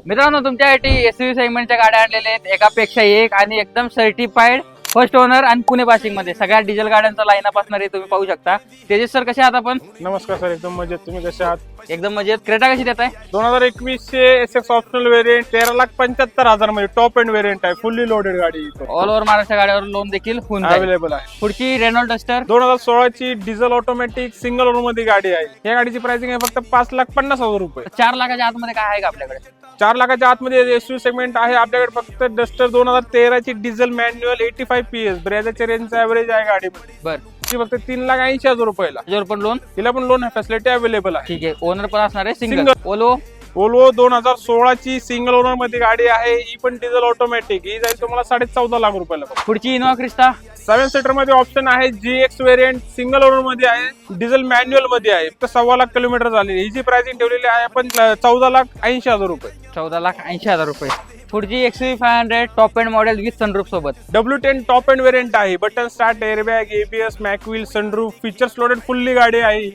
मित्रांनो, तुमच्यासाठी एसयूव्ही सेगमेंटच्या गाड्या आणलेल्या आहेत, एकापेक्षा एक आणि एकदम सर्टिफाईड फर्स्ट ओनर आणि पुणे पासिंग मध्ये सगळ्या डिझेल गाड्यांचा लाईनअप असणार आहे. तुम्ही पाहू शकता. तेजस सर, कसे आहात आपण? नमस्कार सर, एकदम मजेत. तुम्ही कसे आहात? एकदम मजेत. क्रेटा कशी देत आहे? 2021 चे एसएक्स ऑप्शनल वेरियंट 13,75,000 मध्ये टॉप एंड वेरियंट आहे. फुल्ली लोडेड गाडी ऑल ओव्हर महाराष्ट्र गाड्यावर लोन देखील होऊन जाईल. अवेलेबल आहे. पुढची रेनॉल्ड डस्टर 2016 ची डिझेल ऑटोमॅटिक सिंगल ओनर मध्ये गाडी आहे. या गाडीची प्राइसिंग आहे फक्त 5,50,000 रुपये. 4 लाखाच्या आतमध्ये काय आहे का आपल्याकडे? 4 लाखाच्या आतमध्ये एसयूव्ही सेगमेंट आहे आपल्याकडे. फक्त डस्टर 2013 ची डिझेल मॅन्युअल 85 PS ब्रेजाचे रेंज ऍव्हरेज आहे गाडीमध्ये. बर, ती फक्त 3,80,000 रुपयाला. त्याच्यावर पण लोन? तिला पण लोन फॅसिलिटी अवेलेबल आहे. ठीक आहे. ओनर पण असणार आहे सिंगल. Single. ओलो 2016 ची सिंगल ओनर मध्ये गाडी आहे. ही पण डिझेल ऑटोमॅटिक. ही जाईल तुम्हाला 14.5 लाख रुपयाला. पुढची इनोवा क्रिस्टा 7 सीटर मध्ये ऑप्शन आहे. GX वेरियंट सिंगल ओनर मध्ये आहे. डिझेल मॅन्युअल मध्ये आहे. तर 1.25 लाख किलोमीटर झाली. ही जी प्राइसिंग ठेवलेली आहे आपण 14,80,000 रुपये. 14,80,000 रुपये. पुढची XUV 500 top end model with sunroof सोबत. W10 टॉप एंड वेरियंट आहे. Button start, airbag, ABS, mag wheel, sunroof, features loaded fully गाडी आहे.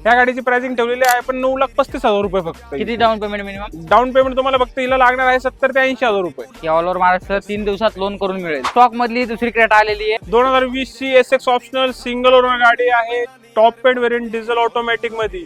या गाडीची प्राइसिंग ठेवलेली आहे आपण 9,35,000 रुपये फक्त. किती down payment minimum? Down payment तुम्हाला फक्त हिला लागणार आहे 70,000 ते 80,000 रुपये. ऑल ओव्हर महाराष्ट्र 3 दिवसात लोन करून मिळेल. स्टॉक मधली दुसरी क्रेटा आलेली आहे. 2020 ची एसएक्स ऑप्शनल सिंगल ओनर गाडी आहे. Top end variant diesel automatic मध्ये.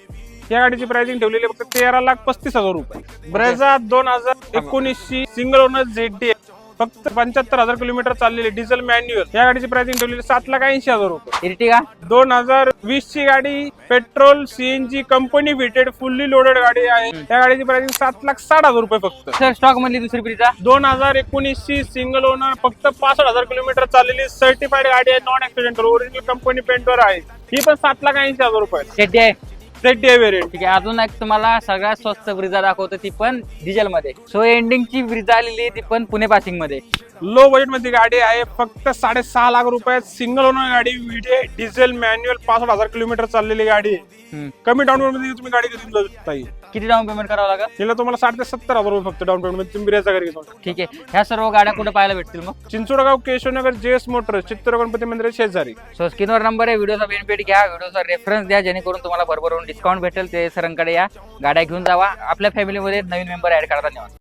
या गाडीची प्राइसिंग ठेवलेली आहे फक्त 13,35,000 रुपये. ब्रेझा 2019 ची सिंगल ओनर ZD फक्त 75,000 किलोमीटर चाललेली डिझेल मॅन्युअल. या गाडीची प्राइसिंग ठेवलेली 7,80,000 रुपये. इर्टिगा 2020 ची गाडी petrol CNG company fitted fully loaded गाडी आहे. या गाडीची प्राइसिंग 7,60,000 रुपये फक्त. सर, स्टॉक मधली दुसरी ब्रिजा 2019 ची सिंगल ओनर फक्त 65,000 किलोमीटर चाललेली सर्टिफाईड गाडी आहे. नॉन ऍक्सिडेंटल ओरिजिनल कंपनी पेंटवर आहे. ही पण 7,80,000 रुपये. ZD आहे. ZD variant. ठीक आहे. अजून एक तुम्हाला सगळ्यात स्वस्त ब्रिजा दाखवतो, ती पण डिझेल मध्ये. सो एंडिंगची ब्रिजा आलेली आहे, ती पण पुणे पासिंग मध्ये. लो बजेट मध्ये गाडी आहे. फक्त 6.5 लाख रुपयात सिंगल ओनर गाडी. डिझेल मॅन्युअल 65,000 किलोमीटर चाललेली गाडी आहे. कमी डाऊन पेमेंट मध्ये तुम्ही गाडी घेऊन जाऊ. किती डाऊन पेमेंट करावं लागेल? तिला तुम्हाला 60,000 ते 70,000 रुपये फक्त डाऊन पेमेंट मध्ये तुम्ही ब्रेझा गाडी घेऊन. ठीक आहे. ह्या सर्व गाड्या कुठे पाहायला भेटतील मग? चिंचोडगाव, केशवनगर, JS मोटर्स, चित्तर गणपती मंदिर शेजारी. सो स्क्रीनवर नंबर आहे. व्हिडिओचा बेनिफिट घ्या, व्हिडिओचा रेफरन्स द्या, जेणेकरून तुम्हाला भरभरून डिस्काउंट भेटेल. ते सरांकडे या, गाड्या घेऊन जावा. आपल्या फॅमिलीमध्ये नवीन मेंबर ऍड करा. धन्यवाद.